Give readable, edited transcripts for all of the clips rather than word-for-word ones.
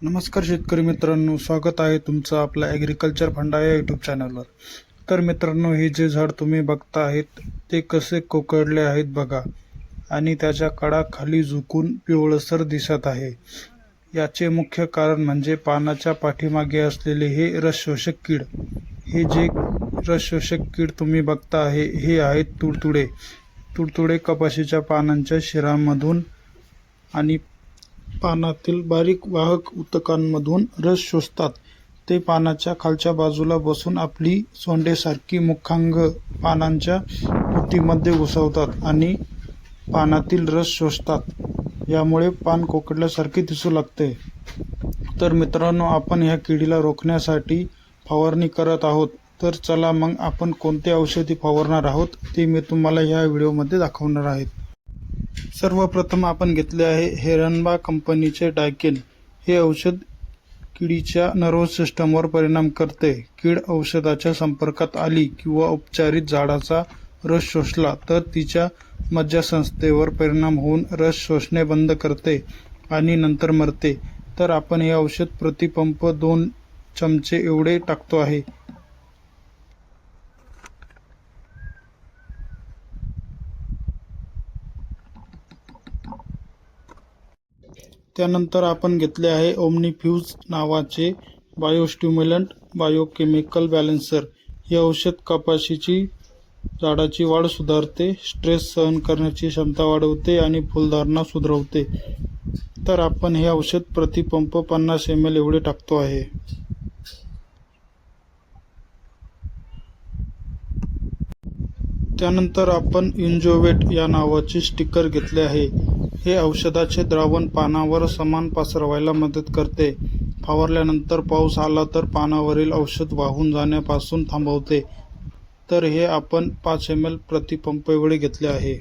नमस्कार शेतकरी मित्रांनो, स्वागत आहे तुमचं आपल्या ॲग्रिकल्चर फंडा या यूट्यूब चॅनलवर. तर मित्रांनो, हे जे झाड तुम्ही बघता आहेत ते कसे कोकडले आहेत बघा, आणि त्याच्या कडा खाली झुकून पिवळसर दिसत आहे. याचे मुख्य कारण म्हणजे पानाच्या पाठीमागे असलेले हे रसशोषक कीड. हे जे रसशोषक कीड तुम्ही बघता आहे हे आहेत तुडतुडे. तुडतुडे कपाशीच्या पानांच्या शिरामधून आणि पानातील बारीक वाहक ऊतकांमधून रस शोषतात. ते पानाच्या खालच्या बाजूला बसून आपली सोंडेसारखी मुखांग पानांच्या तुटीमध्ये घुसवतात आणि पानातील रस शोषतात. यामुळे पान कोकडल्यासारखे दिसू लागते. तर मित्रांनो, आपण ह्या किडीला रोखण्यासाठी फवारणी करत आहोत. तर चला मग आपण कोणते औषधी फवारणार आहोत ते मी तुम्हाला ह्या व्हिडिओमध्ये दाखवणार आहे. सर्वप्रथम आपण घेतले आहे हेरनबा कंपनीचे डायकेन. हे औषध किडीच्या नर्व्हस सिस्टमवर परिणाम करते. कीड औषधाच्या संपर्कात आली किंवा उपचारित झाडाचा रस शोषला तर तिच्या मज्जासंस्थेवर परिणाम होऊन रस शोषणे बंद करते आणि नंतर मरते. तर आपण हे औषध प्रतिपंप 2 चमचे एवढे टाकतो आहे. त्यानंतर आपण घेतले आहे ओमनीफ्यूज नावाचे बायोस्टिम्युलंट बायोकेमिकल बॅलन्सर. हे औषध कपाशीची झाडाची वाढ सुधारते, स्ट्रेस सहन करण्याची क्षमता वाढवते आणि फुलधारणा सुधारवते. तर आपण हे औषध प्रतिपंप 50 ml एवढे टाकतो आहे. त्यानंतर आपण इंजोवेट या नावाचे स्टिकर घेतले आहे. हे औषधाचे द्रावण पानावर समान पसरवायला मदत करते. फवारल्यानंतर पाऊस आला तर पानावरील औषध वाहून जाण्यापासून थांबवते. तर हे आपण 5 ml प्रतिपंप एवढे घेतले आहे.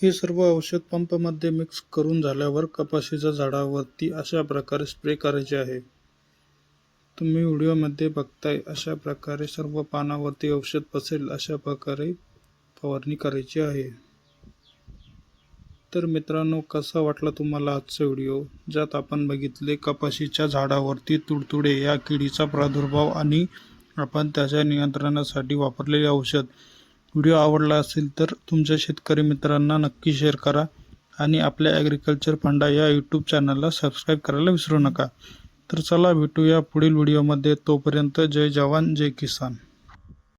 हे सर्व औषध पंपमध्ये मिक्स करून झाल्यावर कपाशीच्या झाडावरती अशा प्रकारे स्प्रे करायचे आहे. तुम्ही व्हिडिओमध्ये बघताय अशा प्रकारे सर्व पानावरती औषध पसरेल अशा प्रकारे फवारणी करायची आहे. तर मित्रांनो, कसा वाटला तुम्हाला आजचा व्हिडिओ, ज्यात आपण बघितले कपाशीच्या झाडावरती तुडतुडे या किडीचा प्रादुर्भाव आणि आपण त्याच्या नियंत्रणासाठी वापरलेले औषध. व्हिडिओ आवडला असेल तर तुमच्या शेतकरी मित्रांना नक्की शेअर करा आणि आपल्या ॲग्रिकल्चर फंडा या यूट्यूब चॅनलला सबस्क्राईब करायला विसरू नका. तर चला भेटूया पुढील व्हिडिओमध्ये. तोपर्यंत जय जवान जय किसान.